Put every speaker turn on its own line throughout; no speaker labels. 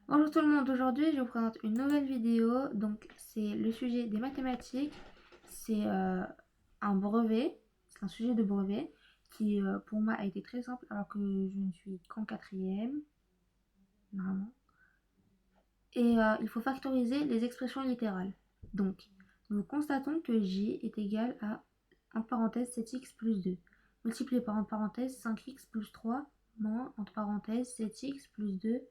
Bonjour tout le monde, aujourd'hui je vous présente une nouvelle vidéo. Donc c'est le sujet des mathématiques. C'est un brevet, c'est un sujet de brevet qui pour moi a été très simple alors que je ne suis qu'en quatrième, normalement. Et il faut factoriser les expressions littérales. Donc nous constatons que J est égal à, entre parenthèses, 7x plus 2, multiplié par, entre parenthèses, 5x plus 3, moins, entre parenthèses, 7x plus 2,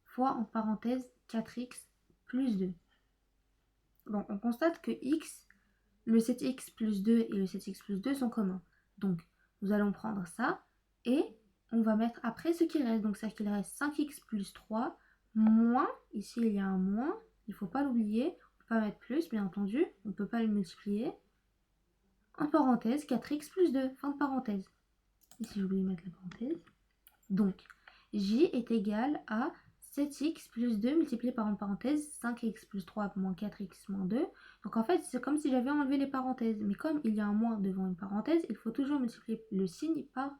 fois, entre parenthèses, 4x plus 2. Bon, on constate que x, le 7x plus 2 et le 7x plus 2 sont communs. Donc, nous allons prendre ça et on va mettre après ce qui reste. Donc, c'est-à-dire qu'il reste 5x plus 3 moins, ici il y a un moins, il ne faut pas l'oublier. On ne peut pas mettre plus, bien entendu, on ne peut pas le multiplier. En parenthèse, 4x plus 2, fin de parenthèse. Ici, j'ai oublié de mettre la parenthèse. Donc, j est égal à 7x plus 2 multiplié par une parenthèse 5x plus 3 moins 4x moins 2. Donc en fait, c'est comme si j'avais enlevé les parenthèses. Mais comme il y a un moins devant une parenthèse, il faut toujours multiplier le signe par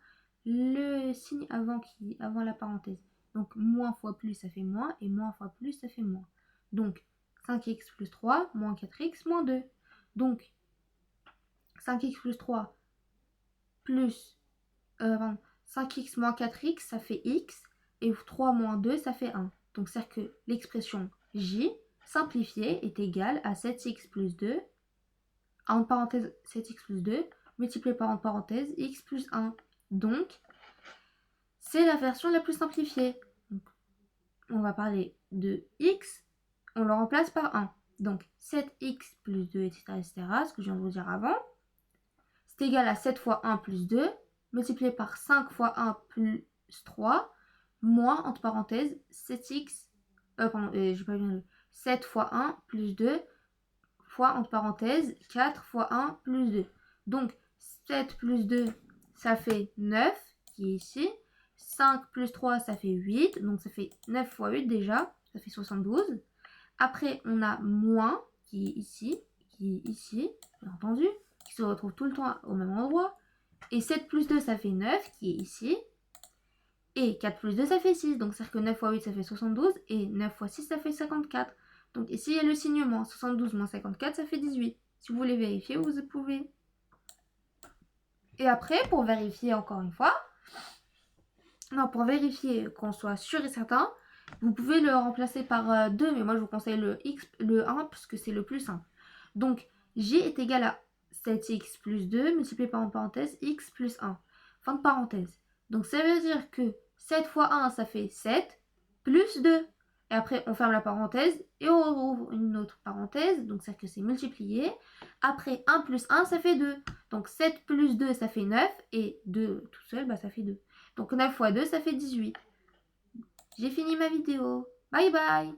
le signe avant la parenthèse. Donc moins fois plus, ça fait moins, et moins fois plus, ça fait moins. Donc 5x plus 3 moins 4x moins 2. Donc 5x plus 3 plus... 5x moins 4x, ça fait x. Et 3 moins 2, ça fait 1. Donc, c'est-à-dire que l'expression j, simplifiée, est égale à 7x plus 2, entre parenthèses 7x plus 2, multiplié par entre parenthèses x plus 1. Donc, c'est la version la plus simplifiée. Donc, on va parler de x, on le remplace par 1. Donc, 7x plus 2, etc., ce que je viens de vous dire avant, c'est égal à 7 fois 1 plus 2, multiplié par 5 fois 1 plus 3, moins, entre parenthèses, 7x, j'ai pas bien lu, 7 fois 1 plus 2, fois, entre parenthèses, 4 fois 1 plus 2. Donc, 7 plus 2, ça fait 9, qui est ici. 5 plus 3, ça fait 8, donc ça fait 9 fois 8 déjà, ça fait 72. Après, on a moins, qui est ici, bien entendu, qui se retrouve tout le temps au même endroit. Et 7 plus 2, ça fait 9, qui est ici. Et 4 plus 2, ça fait 6. Donc, c'est-à-dire que 9 fois 8, ça fait 72. Et 9 fois 6, ça fait 54. Donc, ici, il y a le signe moins. 72 moins 54, ça fait 18. Si vous voulez vérifier, vous pouvez. Et après, pour vérifier encore une fois, pour vérifier qu'on soit sûr et certain, vous pouvez le remplacer par 2. Mais moi, je vous conseille le 1 parce que c'est le plus simple. Donc, j est égal à 7x plus 2 multiplié par une parenthèse x plus 1. Fin de parenthèse. Donc, ça veut dire que 7 fois 1, ça fait 7 plus 2. Et après, on ferme la parenthèse et on rouvre une autre parenthèse. Donc, c'est-à-dire que c'est multiplié. Après, 1 plus 1, ça fait 2. Donc, 7 plus 2, ça fait 9. Et 2 tout seul, ça fait 2. Donc, 9 fois 2, ça fait 18. J'ai fini ma vidéo. Bye bye!